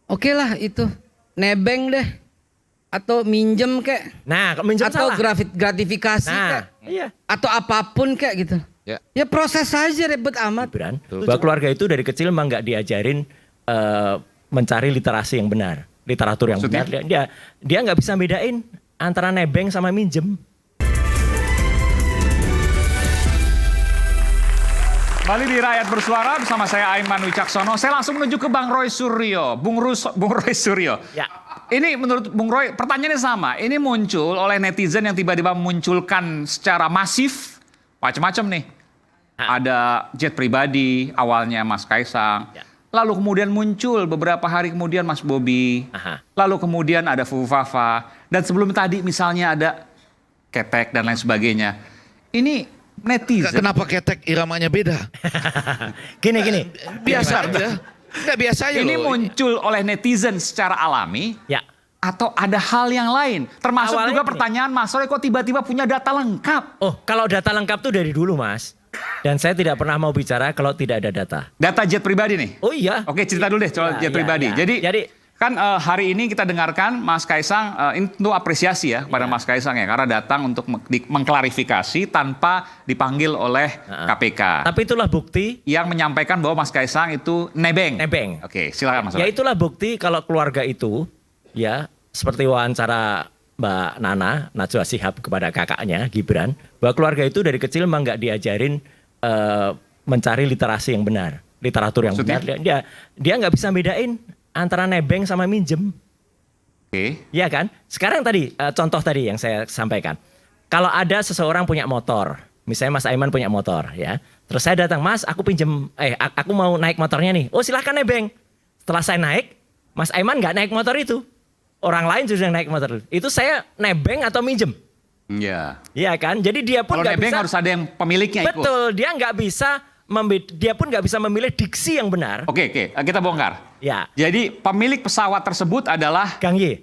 Oke lah itu nebeng deh atau minjem kek Nah, minjem atau salah. gratifikasi Nah, kek iya. atau apapun kek gitu. Ya. Ya proses saja ribet amat. Gibran, bahwa keluarga itu dari kecil memang nggak diajarin mencari literasi yang benar, literatur yang Maksudnya? benar. Dia nggak bisa bedain antara nebeng sama minjem. Kembali di Rakyat Bersuara bersama saya Aiman Wicaksono. Saya langsung menuju ke Bang Roy Suryo. Bung Roy Suryo. Ya. Ini menurut Bung Roy pertanyaannya sama. Ini muncul oleh netizen yang tiba-tiba memunculkan secara masif macam-macam nih. Ada jet pribadi awalnya Mas Kaisang. Ya. Lalu kemudian muncul beberapa hari kemudian Mas Bobi. Aha. Lalu kemudian ada Fufu Fafa. Dan sebelum tadi misalnya ada Ketek dan lain sebagainya. Ini netizen. Kenapa Ketek iramanya beda? Gini. Biasa aja. Nggak biasa aja Ini loh. muncul oleh netizen secara alami Ya. atau ada hal yang lain? Termasuk Awalnya juga gini. pertanyaan Mas Roy kok tiba-tiba punya data lengkap? Oh, kalau data lengkap tuh dari dulu, Mas. Dan saya tidak pernah mau bicara kalau tidak ada data. Data jet pribadi nih? Oh iya. Oke, cerita dulu deh soal Ya, jet ya, pribadi. ya. Jadi kan hari ini kita dengarkan Mas Kaisang, ini tentu apresiasi ya kepada Mas Kaisang ya. Karena datang untuk mengklarifikasi tanpa dipanggil oleh KPK. Tapi itulah bukti. Yang menyampaikan bahwa Mas Kaisang itu nebeng. Nebeng. Oke, silakan Mas Ya Roy. itulah bukti kalau keluarga itu, ya seperti wawancara Mbak Nana, Najwa Shihab kepada kakaknya, Gibran, bahwa keluarga itu dari kecil memang nggak diajarin mencari literasi yang benar, literatur yang Maksudnya? benar. Dia nggak bisa bedain antara nebeng sama minjem. Oke. Iya kan? Sekarang tadi, contoh tadi yang saya sampaikan. Kalau ada seseorang punya motor, misalnya Mas Aiman punya motor ya. Terus saya datang, Mas aku pinjem, aku mau naik motornya nih. Oh silahkan nebeng. Setelah saya naik, Mas Aiman nggak naik motor itu. Orang lain sudah naik motor itu. Itu saya nebeng atau minjem. Iya. Iya kan? Jadi dia pun Kalau nggak nebeng bisa. harus ada yang pemiliknya ikut. Betul, dia nggak bisa, dia pun nggak bisa memilih diksi yang benar. Oke, kita bongkar. Ya, Jadi pemilik pesawat tersebut adalah Kang Y.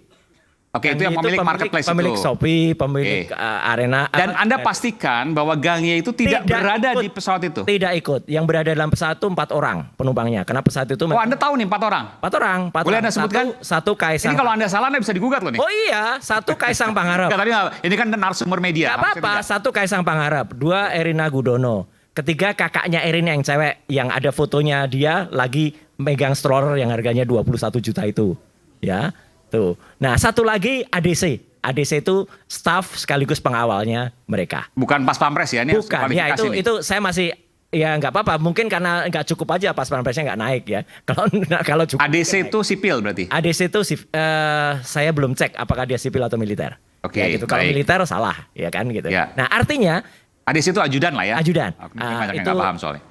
oke itu yang Kang Y pemilik marketplace pemilik itu. Shopee, pemilik Oke. arena. Dan Anda pastikan bahwa gangnya itu tidak berada ikut. di pesawat itu. Tidak ikut. Yang berada dalam pesawat itu 4 orang penumpangnya. Karena pesawat itu Oh, Anda tahu nih 4 orang. 4 orang. 4 Boleh orang. Anda sebutkan? Satu Kaisang. Ini kalau Anda salah Anda bisa digugat loh nih. Oh iya, satu Kaisang Pangarep. Enggak, tadi nggak, ini kan narasumber media. Gak apa-apa, satu Kaisang Pangarep, 2 Erina Gudono, 3 kakaknya Erina yang cewek, yang ada fotonya dia lagi megang stroller yang harganya 21 juta itu. Ya, tuh. Nah, satu lagi ADC. ADC itu staff sekaligus pengawalnya mereka. Bukan pas pampres ya, ini harus Bukan, ya kualifikasi nih. itu saya masih ya nggak apa-apa. Mungkin karena nggak cukup aja pas pampresnya nggak naik ya. Kalau cukup. ADC itu sipil berarti. ADC itu saya belum cek apakah dia sipil atau militer. Oke, Ya gitu. Kalau baik. militer salah, ya kan gitu. Ya. Nah artinya ADC itu ajudan lah ya. ajudan. Mungkin banyak yang nggak paham soalnya.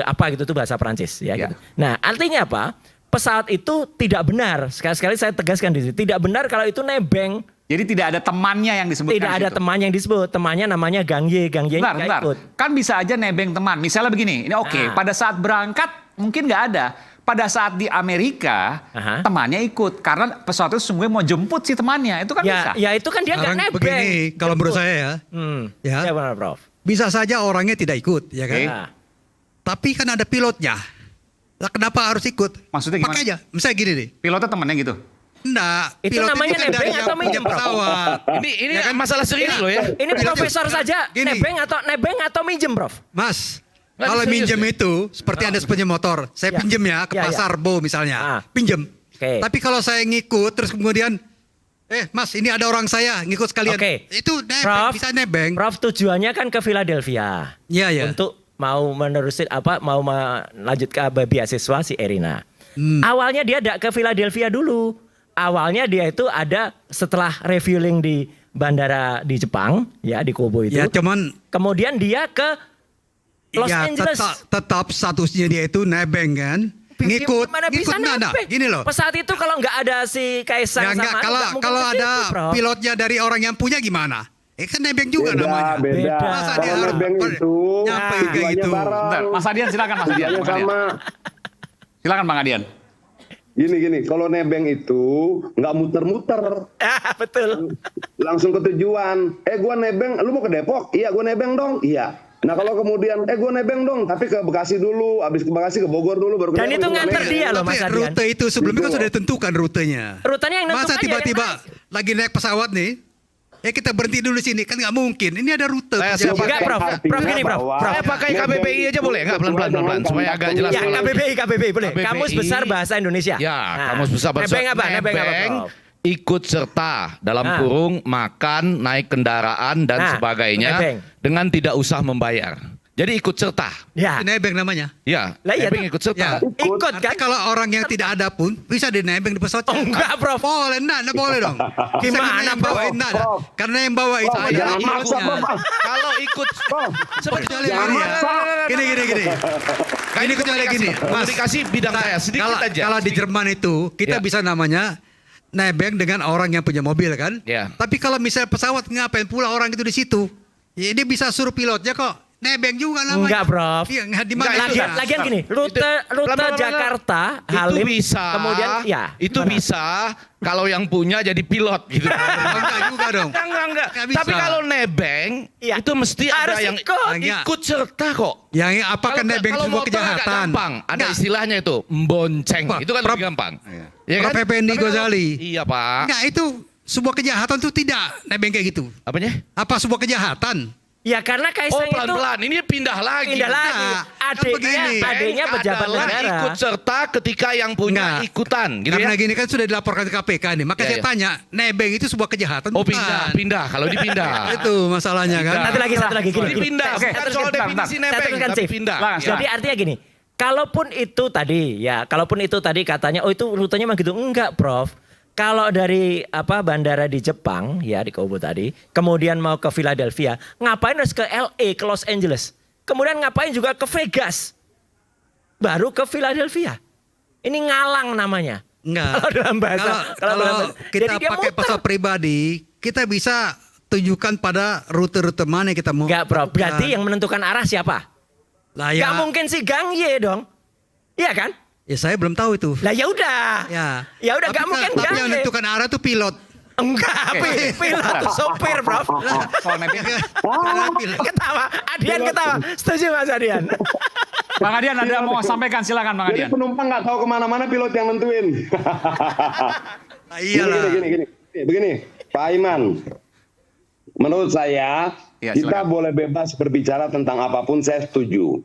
Apa gitu tuh bahasa Perancis ya. Ya. Gitu. Nah artinya apa? Pesawat itu tidak benar. Sekali-sekali saya tegaskan di sini. Tidak benar kalau itu nebeng. Jadi tidak ada temannya yang disebutkan Tidak di ada situ. teman yang disebut. Temannya namanya Gang Y. Gang Y nggak Bentar. ikut. Kan bisa aja nebeng teman. Misalnya begini, ini oke. Nah. Pada saat berangkat mungkin nggak ada. Pada saat di Amerika, Aha. temannya ikut. Karena pesawat itu sungguhnya mau jemput si temannya. Itu kan bisa. Ya itu kan dia nggak Sekarang nebeng. begini, kalau menurut saya ya, Ya, ya benar Prof. bisa saja orangnya tidak ikut, ya kan? Oke. Nah, Tapi kan ada pilotnya. Lah kenapa harus ikut? Maksudnya gimana? Makanya, misalnya gini nih. Pilotnya temannya gitu. Enggak, Itu pilot namanya kan nebeng dari atau yang punya minjem, Prof? pesawat. Ini masalah serius loh ya. ini Pilot profesor itu- saja Gini. nebeng atau minjem, Prof? Mas, Nggak, kalau serius minjem ya? itu, seperti Anda pinjem motor. Saya Ya. pinjem ya ke Ya, ya. pasar Bo misalnya. Ah. Pinjem. Oke. Tapi kalau saya ngikut, terus kemudian, Mas ini ada orang saya, ngikut sekalian. Oke. Itu nebeng, Prof, bisa nebeng. Prof tujuannya kan ke Philadelphia. Iya, ya. Untuk mau menerusin mau melanjutkan beasiswa si Erina. Hmm. Awalnya dia tidak ke Philadelphia dulu. Awalnya dia itu ada setelah refueling di bandara di Jepang, ya di Kobe itu. Ya cuman Kemudian dia ke Los ya, Angeles. tetap statusnya dia itu nebeng kan. Ngikut, Mana bisa nggak? nebeng? Gini loh. Pesawat itu kalau nggak ada si Kaisang Ya sama enggak, Anu, kalau nggak mungkin kalau ke ada situ, Prof. pilotnya dari orang yang punya gimana? Kan nebeng juga namanya. Beda. Masa dia Kalau harus nebeng itu nyampe kayak tujuannya gitu. bareng. Bentar, Mas Adian silakan Mas Adian. Tujuannya Bang Adian. sama. Silakan Bang Adian. Gini, kalau nebeng itu nggak muter-muter, Ah, betul. langsung ke tujuan. Gua nebeng, lu mau ke Depok? Iya, gua nebeng dong. Iya. Nah kalau kemudian, gue nebeng dong, tapi ke Bekasi dulu, habis ke Bekasi ke Bogor dulu, baru ke Dan Depok, itu baru ke nganter Medan. dia loh Mas Tapi Adian. rute itu sebelumnya kan Gitu. sudah ditentukan rutenya. Rutenya yang nentukan Masa dia tiba-tiba yang lagi naik pesawat nih, kita berhenti dulu sini, kan nggak mungkin. Ini ada rute. Saya perjalanan. Enggak, Prof. Prof, gini, Prof. Saya pakai KBBI aja boleh nggak? Pelan-pelan supaya agak jelas. Ya, KBBI boleh. KBBI. Kamus Besar Bahasa Indonesia. Ya, Nah, kamus besar bahasa Nebeng apa? Nebeng apa, Prof? ikut serta dalam Nah. kurung makan, naik kendaraan dan Nah, sebagainya nebeng. dengan tidak usah membayar. Jadi ikut serta. Ya. Nebeng namanya. Ya, Lah iya, nebeng ikut serta. Ya. Ikut Artinya kan? kalau orang yang tidak ada pun bisa dinebeng di pesawat. Oh, enggak, Prof. Boleh, nah boleh dong. Gimana, yang Prof? bawa, nah, karena yang bawa itu Prof, adalah jangan maksa, pilotnya. Prof. Kalau ikut Kecuali Jangan gini ya. maksa. Gini. Ini kecuali gini. Mas, dikasih bidang saya sedikit kalau, aja. kalau di Jerman itu kita Ya. bisa namanya nebeng dengan orang yang punya mobil kan. Ya. Tapi kalau misalnya pesawat ngapain pula orang itu di situ? Ya dia bisa suruh pilotnya kok. Nebeng juga namanya. Enggak, Prof. Iya, di mana Enggak, itu? Lagian gini, rute Pelan-pelan. Jakarta, itu Halim, bisa. kemudian ya. Itu mana? bisa kalau yang punya jadi pilot gitu. Enggak juga dong. Enggak. Nggak bisa. Tapi kalau nebeng Iya. itu mesti Harus ada yang ikut. Enggak. ikut serta kok. Yang apakah nebeng kalau sebuah motor agak kejahatan? gampang, ada Enggak. istilahnya itu membonceng. Pak, Itu kan Prof. lebih gampang. Prof. Effendi Tapi kalau- Ghazali. Iya, Pak. Enggak, itu sebuah kejahatan tuh tidak nebeng kayak gitu. Apanya? Apa sebuah kejahatan? Ya karena Oh, Kaisang itu pelan-pelan. Ini pindah lagi. pindah lagi. Nah, kan begini. Adiknya pejabat adalah negara. ikut serta ketika yang punya Enggak. ikutan gitu Karena ya. gini kan sudah dilaporkan ke KPK nih. Maka Ya, saya ya. tanya, nebeng itu sebuah kejahatan Oh, bukan? pindah. Kalau dipindah. Itu masalahnya kan. Satu lagi gini. Dipindah. Oke, Bukan terus soal bentar, definisi Saya nebeng, teruskan, tapi Chief. pindah. Lah, Ya. Jadi artinya gini, kalaupun itu tadi katanya, oh itu rutenya mah gitu. Enggak, Prof. Kalau dari bandara di Jepang ya di Kobe tadi, kemudian mau ke Philadelphia, ngapain harus ke LA, ke Los Angeles, kemudian ngapain juga ke Vegas, baru ke Philadelphia. Ini ngalang namanya. Enggak. Kalau dalam bahasa, Kalau kita Jadi dia pakai muter. pesawat pribadi, kita bisa tunjukkan pada rute-rute mana yang kita mau. Enggak, Prof. lakukan. Berarti yang menentukan arah siapa? Lah Enggak ya, mungkin si Gang Ye dong. Iya kan? ya saya belum tahu itu. Lah ya udah. Ya udah Tapi enggak mungkin Tapi Gang yang Ye. menentukan arah itu pilot. Enggak, pilot tuh sopir, Prof. Soal nebeng. Ketawa, Adian ketawa. Setuju Mas Adian? Bang Adian ada mau sampaikan, silakan Bang Jadi Adian. penumpang nggak tahu kemana-mana, pilot yang nentuin. Nah, iyalah. Begini, Pak Aiman. Menurut saya, Ya, kita silakan. boleh bebas berbicara tentang apapun, saya setuju.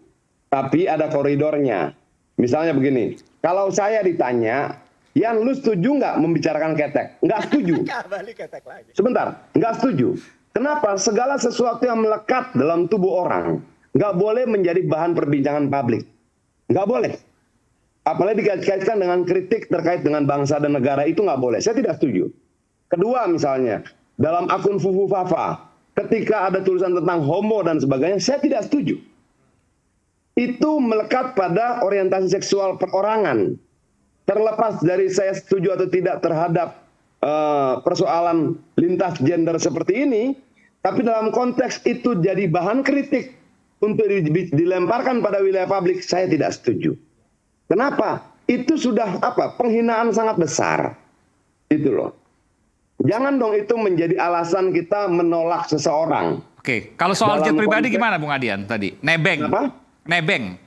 Tapi ada koridornya. Misalnya begini, kalau saya ditanya, Yan, lu setuju nggak membicarakan ketek? Nggak setuju. Sebentar, nggak setuju. Kenapa? Segala sesuatu yang melekat dalam tubuh orang nggak boleh menjadi bahan perbincangan publik. Nggak boleh. Apalagi dikaitkan dengan kritik terkait dengan bangsa dan negara, itu nggak boleh. Saya tidak setuju. Kedua misalnya, dalam akun Fufu Fafa, ketika ada tulisan tentang homo dan sebagainya, saya tidak setuju. Itu melekat pada orientasi seksual perorangan. Terlepas dari saya setuju atau tidak terhadap persoalan lintas gender seperti ini, tapi dalam konteks itu jadi bahan kritik untuk dilemparkan pada wilayah publik, saya tidak setuju. Kenapa? Itu sudah penghinaan sangat besar. Itu loh. Jangan dong itu menjadi alasan kita menolak seseorang. Oke, kalau soal jet Dalam pribadi konteks- gimana Bung Adian tadi? Nebeng. Apa? Nebeng.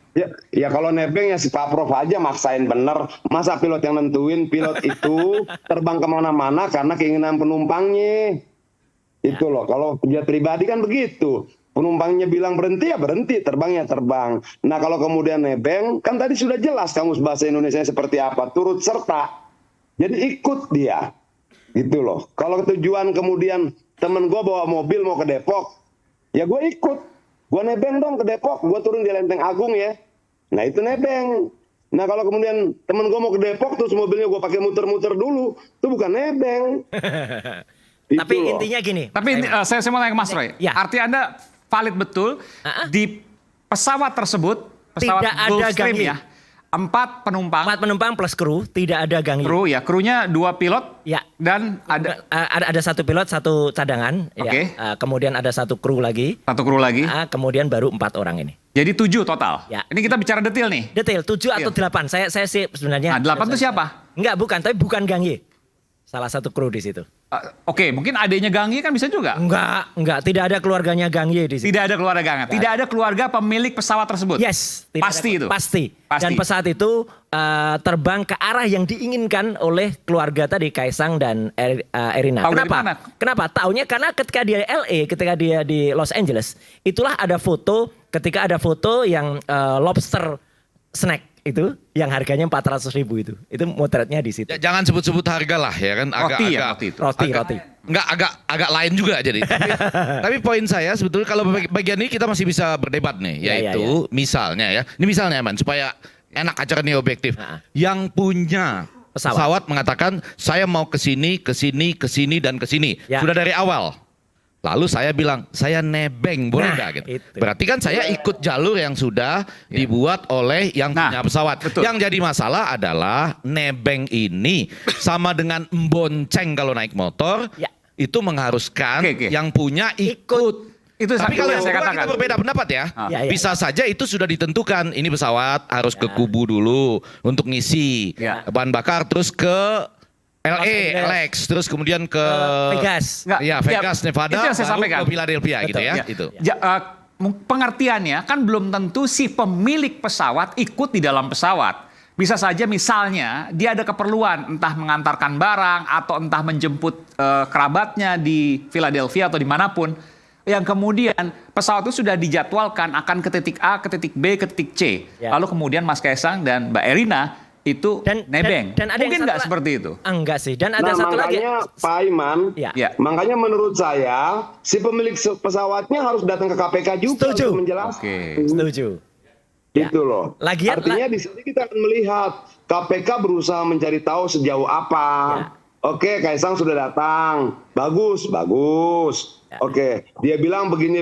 Ya kalau nebeng ya si Pak Prof aja maksain bener. Masa pilot yang nentuin? Pilot itu terbang kemana-mana karena keinginan penumpangnya. Itu loh. Kalau jet pribadi kan begitu. Penumpangnya bilang berhenti ya berhenti, terbangnya terbang. Nah kalau kemudian nebeng, kan tadi sudah jelas kamus bahasa Indonesia seperti apa. Turut serta. Jadi ikut dia. Gitu loh. Kalau tujuan kemudian temen gue bawa mobil mau ke Depok, ya gue ikut. Gue nebeng dong ke Depok, gue turun di Lenteng Agung ya. Nah itu nebeng. Nah kalau kemudian temen gue mau ke Depok terus mobilnya gue pakai muter-muter dulu, itu bukan nebeng. Itu Tapi loh. intinya gini. Tapi saya mau tanya ke Mas Roy. Ya. Arti Anda valid betul di pesawat tersebut, pesawat Tidak ada Gulfstream ganggu. ya. 4 penumpang. 4 penumpang plus kru, tidak ada Gang Ye. Kru ya, krunya 2 pilot Ya. dan ada Ada 1 pilot, 1 cadangan. Oke. Ya. Kemudian ada 1 kru lagi. 1 kru lagi. Kemudian baru 4 orang ini. Jadi 7 total. Ya. Ini kita bicara detail nih. Detail 7 atau Iya. 8. Saya sih sebenarnya. Nah, 8 itu siapa? Enggak, bukan, tapi bukan Gang Ye. Salah satu kru di situ. Oke, mungkin adiknya Gang Ye kan bisa juga. Enggak, tidak ada keluarganya Gang Ye di situ. Tidak ada keluarga Gang Ye. Tidak ada keluarga pemilik pesawat tersebut. Yes, tidak Pasti ada, itu. Pasti. Pasti. Dan pesawat itu terbang ke arah yang diinginkan oleh keluarga tadi Kaisang dan Erina. Tahu dari Kenapa? mana? Kenapa? Taunya karena ketika dia LA, ketika dia di Los Angeles, itulah ada foto ketika ada foto yang lobster snack itu yang harganya 400.000 itu. Itu motretnya di situ. Jangan sebut-sebut harga lah ya kan. Roti itu. Roti. Enggak agak lain juga jadi. Tapi poin saya sebetulnya kalau bagian ini kita masih bisa berdebat nih, yaitu misalnya ya. Ini misalnya Man supaya enak acara ini objektif. Yang punya pesawat mengatakan saya mau ke sini dan ke sini. Ya. Sudah dari awal. Lalu saya bilang, saya nebeng, boleh nggak? Gitu. itu. Berarti kan saya ikut jalur yang sudah dibuat oleh yang punya pesawat. Betul. Yang jadi masalah adalah nebeng ini sama dengan bonceng kalau naik motor, Ya. itu mengharuskan Oke. yang punya ikut. Itu Tapi satu kalau yang saya berdua katakan. kita berbeda pendapat ya. Ya. Bisa saja itu sudah ditentukan. Ini pesawat harus ke Kubu dulu untuk ngisi Ya. bahan bakar, terus ke Los LA, Angeles. LX, terus kemudian ke Vegas. Nggak, ya Vegas, ya, Nevada, itu yang saya baru sampaikan. ke Philadelphia gitu ya. Ya. Itu. Pengertiannya kan belum tentu si pemilik pesawat ikut di dalam pesawat. Bisa saja misalnya dia ada keperluan entah mengantarkan barang atau entah menjemput kerabatnya di Philadelphia atau dimanapun. Yang kemudian pesawat itu sudah dijadwalkan akan ke titik A, ke titik B, ke titik C. Ya. Lalu kemudian Mas Kaisang dan Mbak Erina itu nebeng. Dan ada yang Mungkin satu nggak la- seperti itu? Enggak sih. Dan ada Nah, satu lagi. makanya Pak Iman, Ya. Ya. makanya menurut saya si pemilik pesawatnya harus datang ke KPK juga Setuju. untuk menjelaskan. Oke. Setuju. Itu loh. Lagian- Artinya di sini kita akan melihat KPK berusaha mencari tahu sejauh apa. Oke, Kaisang sudah datang. Bagus. Oke, dia bilang begini.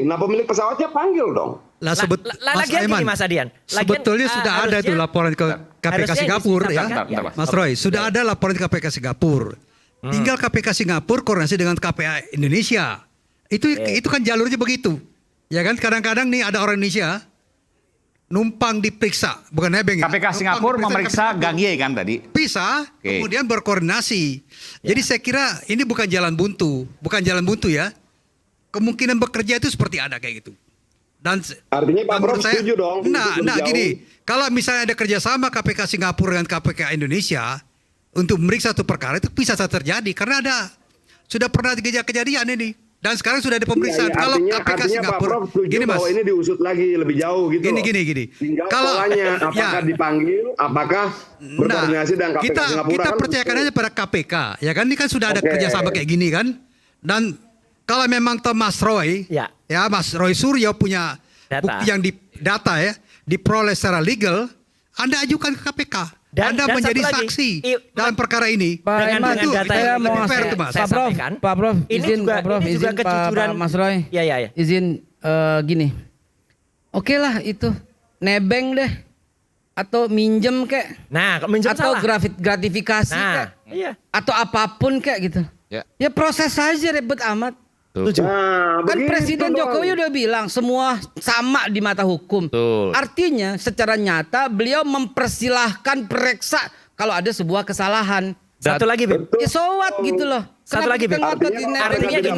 Nah, pemilik pesawatnya panggil dong. Lah Mas Lagian Aiman, gini Mas Adian. sebetulnya sudah ada itu laporan ke KPK harusnya Singapura ini ya. ditetapkan, ya. Mas Roy, sudah ada laporan ke KPK Singapura. Tinggal KPK Singapura koordinasi dengan KPA Indonesia. Itu kan jalurnya begitu. Ya kan kadang-kadang nih ada orang Indonesia numpang diperiksa, bukan nebeng ya. KPK Numpang Singapura diperiksa memeriksa KPK. Gang Ye kan tadi. Bisa, Oke. kemudian berkoordinasi. Jadi saya kira ini bukan jalan buntu ya. Kemungkinan bekerja itu seperti ada kayak gitu. Dan Artinya Pak menurut Prof setuju dong, Nah, itu jauh. gini, kalau misalnya ada kerjasama KPK Singapura dengan KPK Indonesia untuk memeriksa satu perkara itu bisa saja terjadi karena sudah pernah kejadian ini. Dan sekarang sudah ada pemeriksaan. Ya, Kalau artinya KPK Pak Singapura, Prof setuju gini Mas, bahwa ini diusut lagi lebih jauh gitu. Gini. Tinggal Kalau- polanya apakah ya. dipanggil, apakah berkoordinasi dengan KPK kita Singapura kita kan percayakan betul. aja pada KPK, ya kan? Ini kan sudah ada Oke. kerjasama kayak gini kan? Dan kalau memang Mas Roy, Ya. Mas Roy Suryo punya Data. bukti yang data ya, diperoleh secara legal, Anda ajukan ke KPK. Dan Anda menjadi satu lagi, saksi dalam perkara ini. Pak Iman, Itu data saya yang mau lebih fair ngasih tuh, Mas. saya Pak Prof, sampaikan. Pak Prof, Ini izin juga- Pak Prof, ini juga izin kejujuran. Pak Mas Roy. Iya. Izin gini. Oke lah itu nebeng deh atau minjem kek Nah, minjem atau salah. gratifikasi Nah, kek iya. atau apapun kek gitu. Ya. Ya proses saja ribet amat. Setuju. Nah, Kan begitu Presiden dong. Jokowi udah bilang semua sama di mata hukum. Betul. Artinya secara nyata beliau mempersilahkan periksa kalau ada sebuah kesalahan. Satu lagi, Bim. Ya so what gitu loh. Satu lagi, Bim. Artinya gini,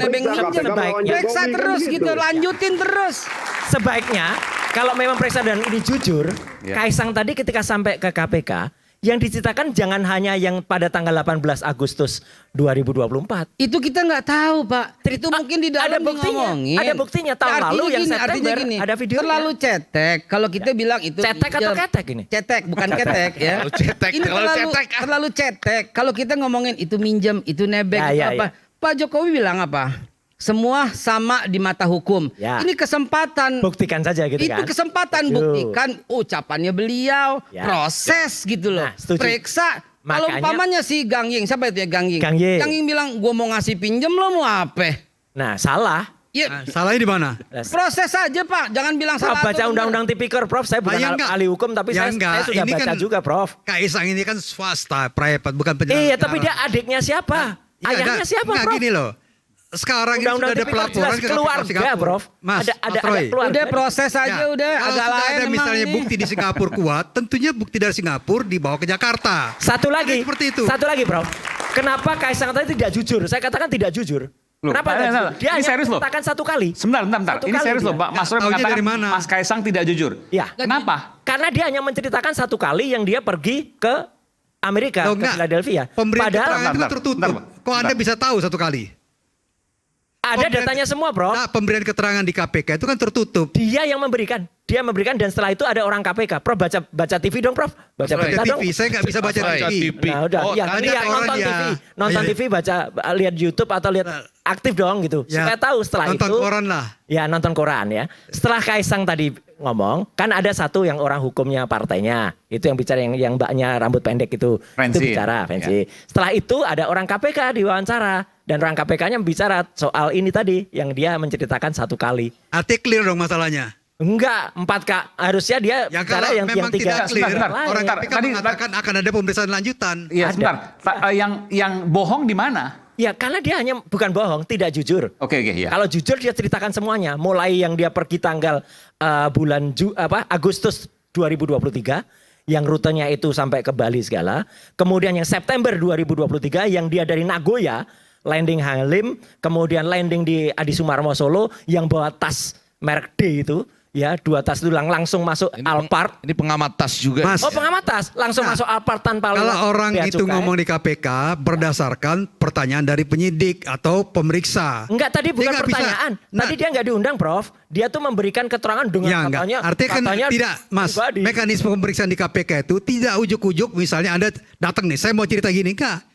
Periksa terus gitu, lanjutin terus. Sebaiknya kalau memang periksa dan ini jujur, Kaisang tadi ketika sampai ke KPK, yang diceritakan jangan hanya yang pada tanggal 18 Agustus 2024. Itu kita nggak tahu Pak. Itu mungkin di dalam ada buktinya. ngomongin. Ada buktinya. Tahun Artinya lalu yang gini, September artinya gini, ada videonya. terlalu cetek. Kalau kita bilang itu Cetek atau ya, ketek ini? Cetek, bukan ketek ya. Terlalu cetek, Ini terlalu cetek. terlalu cetek. Kalau kita ngomongin itu minjem, itu nebeng, Ya, itu ya, apa? Pak Jokowi bilang apa? Semua sama di mata hukum. Ya. Ini kesempatan. Buktikan saja gitu Itu kan. kesempatan Setuju. buktikan ucapannya beliau, Ya. proses gitu loh. Nah, setuju. Periksa. Kalau Makanya- umpamanya si Gang Ying, siapa itu ya Gang Ying? Gang Ye. Gang Ying bilang gua mau ngasih pinjem lo mau apa? Nah, salah. Ya, Nah, salahnya di mana? proses saja Pak, jangan bilang Prof, salah. baca atau undang-undang tipikor, Prof. Saya bukan Ya, enggak. ahli hukum, tapi Ya, saya enggak. sudah Ini baca kan juga, Prof. Kaisang ini kan swasta, private, bukan penyelenggara. Iya, tapi dia adiknya siapa? Ya, Ayahnya siapa, enggak, Prof? gini loh. Sekarang ini Undang-undang sudah ada tipikor pelaporan jelas ke keluarga, KPK Singapura. Prof. Mas, Ada Mas Roy. keluarga. Udah proses aja Ya, udah kalau agak sudah lain ada emang misalnya ini. bukti di Singapura kuat, tentunya bukti dari Singapura dibawa ke Jakarta. Satu lagi. Seperti itu. Satu lagi, Prof. Kenapa Kaisang tadi tidak jujur? Saya katakan tidak jujur. Loh, Kenapa tidak jujur? Dia ini hanya serius loh. mengatakan satu kali. Sebentar. Satu Ini kali serius dia. loh, Pak. Mas Roy Taunya mengatakan dari mana? Mas Kaisang tidak jujur. Ya. Kenapa? Karena dia hanya menceritakan satu kali yang dia pergi ke Amerika, Loh, ke enggak. Philadelphia. Pemberian Padahal keterangan itu kan Bentar, tertutup. bentar, Kok Anda bisa tahu satu kali? ada pemberian- datanya semua, Bro. Nah, pemberian keterangan di KPK itu kan tertutup. Dia yang memberikan. Dia memberikan dan setelah itu ada orang KPK. Prof baca TV dong, Prof. Baca Mas Roy. berita Baca dong. TV, saya nggak bisa baca Baca TV. TV. Nah, udah. Oh, Ya, tanya iya, ke nonton orang, TV. ya. Nonton Iya. TV, baca, lihat YouTube atau lihat aktif dong gitu. Ya, Supaya tahu setelah nonton itu. koran lah. Ya, nonton koran ya. Setelah Kaisang tadi ngomong, kan ada satu yang orang hukumnya partainya. Itu yang bicara yang mbaknya rambut pendek itu. Fancy. Itu bicara, Fancy. Setelah itu ada orang KPK diwawancara. Dan orang KPK-nya bicara soal ini tadi. Yang dia menceritakan satu kali. Artinya clear dong masalahnya. Enggak, 4K. Harusnya dia Ya bicara kalau yang memang tiga. tidak clear, sebentar, orang sebentar. KPK Tadi- mengatakan akan ada pemeriksaan lanjutan. Iya, Ada. sebentar. Yang bohong di mana? Ya karena dia hanya bukan bohong, tidak jujur. Oke, ya. Kalau jujur dia ceritakan semuanya. Mulai yang dia pergi tanggal Agustus 2023. Yang rutenya itu sampai ke Bali segala. Kemudian yang September 2023 yang dia dari Nagoya. Landing Halim. Kemudian landing di Adi Sumarmo Solo. Yang bawa tas merek D itu. Ya 2 tas itu langsung masuk Alphard. Ini pengamat tas juga. Mas, Oh pengamat tas. Langsung Nah, masuk Alphard tanpa kalau lewat orang bea itu cukai. ngomong di KPK berdasarkan pertanyaan dari penyidik atau pemeriksa. Enggak, tadi Dia bukan nggak bisa. pertanyaan. Nah, Tadi dia nggak diundang, Prof. Dia tuh memberikan keterangan dengan Ya enggak. katanya. Artinya kan katanya tidak, Mas. pribadi. Mekanisme pemeriksaan di KPK itu tidak ujuk-ujuk. Misalnya Anda datang nih, saya mau cerita gini, enggak.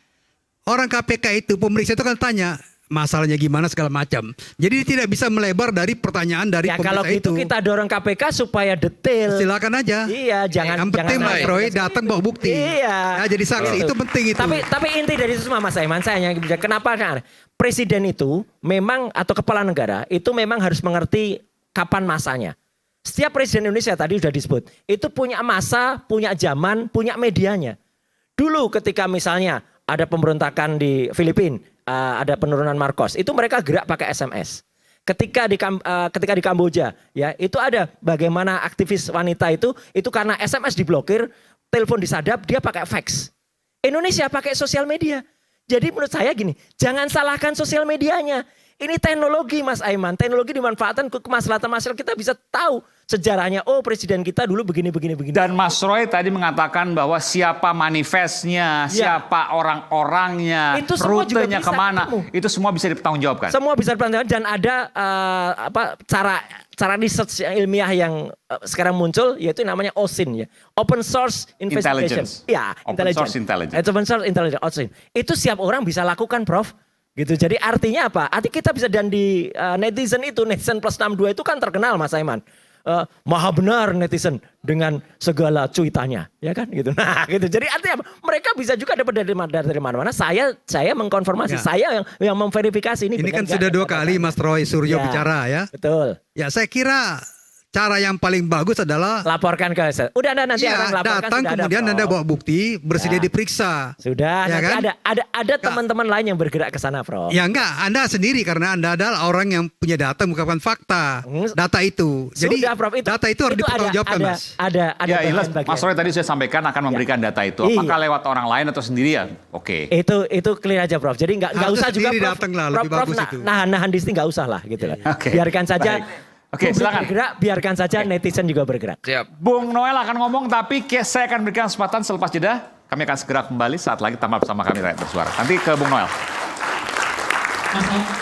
Orang KPK itu pemeriksa itu kan tanya masalahnya gimana segala macam. Jadi tidak bisa melebar dari pertanyaan dari Ya pemeriksa kalau gitu itu. kita dorong KPK supaya detail. Silakan aja. Iya, jangan Yang penting jangan Mas sampai- Roy datang bawa bukti. Iya. Ya, jadi saksi Gitu. itu penting itu. Tapi inti dari itu semua Mas Aiman, saya hanya bicara kenapa kan presiden itu memang atau kepala negara itu memang harus mengerti kapan masanya. Setiap presiden Indonesia tadi sudah disebut, itu punya masa, punya zaman, punya medianya. Dulu ketika misalnya ada pemberontakan di Filipina, ada penurunan Marcos, itu mereka gerak pakai SMS. Ketika di Kamboja, ya itu ada bagaimana aktivis wanita itu karena SMS diblokir, telepon disadap, dia pakai fax. Indonesia pakai sosial media. Jadi menurut saya gini, jangan salahkan sosial medianya. Ini teknologi Mas Aiman, teknologi dimanfaatkan ke kemaslahatan masyarakat, kita bisa tahu sejarahnya. Oh presiden kita dulu begini. Dan Mas Roy tadi mengatakan bahwa siapa manifestnya, siapa orang-orangnya, Itu semua juga rutenya bisa kemana, ketemu. itu semua bisa dipertanggungjawabkan. Semua bisa dipertanggungjawabkan dan ada cara research yang ilmiah yang sekarang muncul yaitu namanya OSIN ya. Open Source Investigation. Intelligence. Ya, Open Source Intelligence. Open Source Intelligence, OSIN. Itu setiap orang bisa lakukan, Prof. Gitu. Jadi artinya apa? Artinya kita bisa dan di netizen plus 62 itu kan terkenal Mas Aiman. Maha benar netizen dengan segala cuitannya, ya kan gitu. Nah, gitu. Jadi artinya apa? Mereka bisa juga dapat dari mana-mana. Saya mengkonfirmasi, Ya. saya yang memverifikasi ini. Ini benar kan nggak sudah 2 kata kali saya. Mas Roy Suryo Ya, bicara ya. Betul. Ya saya kira cara yang paling bagus adalah Laporkan ke udah ada nanti iya, akan laporkan datang sudah ada, kemudian Prof. Anda bawa bukti bersedia Ya. diperiksa. Sudah, Ya nanti kan? ada teman-teman lain yang bergerak ke sana, Prof. Ya enggak, Anda sendiri karena Anda adalah orang yang punya data mengungkapkan fakta. Data itu. Jadi Sudah, Prof, data itu harus dipertanggungjawabkan, Mas. Ada Ya jelas, bagian-bagian. Mas Roy tadi sudah sampaikan akan memberikan data itu. Apakah Iya. lewat orang lain atau sendirian? Oke. Itu clear aja, Prof. Jadi nggak Harusnya usah juga sendiri Prof. datang lah, Prof, lebih Prof bagus itu. nahan di sini nggak usah lah gitu lah. Oke. Biarkan saja. Baik. Oke, publik silakan. bergerak, biarkan saja netizen juga bergerak. Siap. Bung Noel akan ngomong, tapi saya akan berikan kesempatan selepas jeda. Kami akan segera kembali saat lagi tetap bersama kami Rakyat Bersuara. Nanti ke Bung Noel. Mas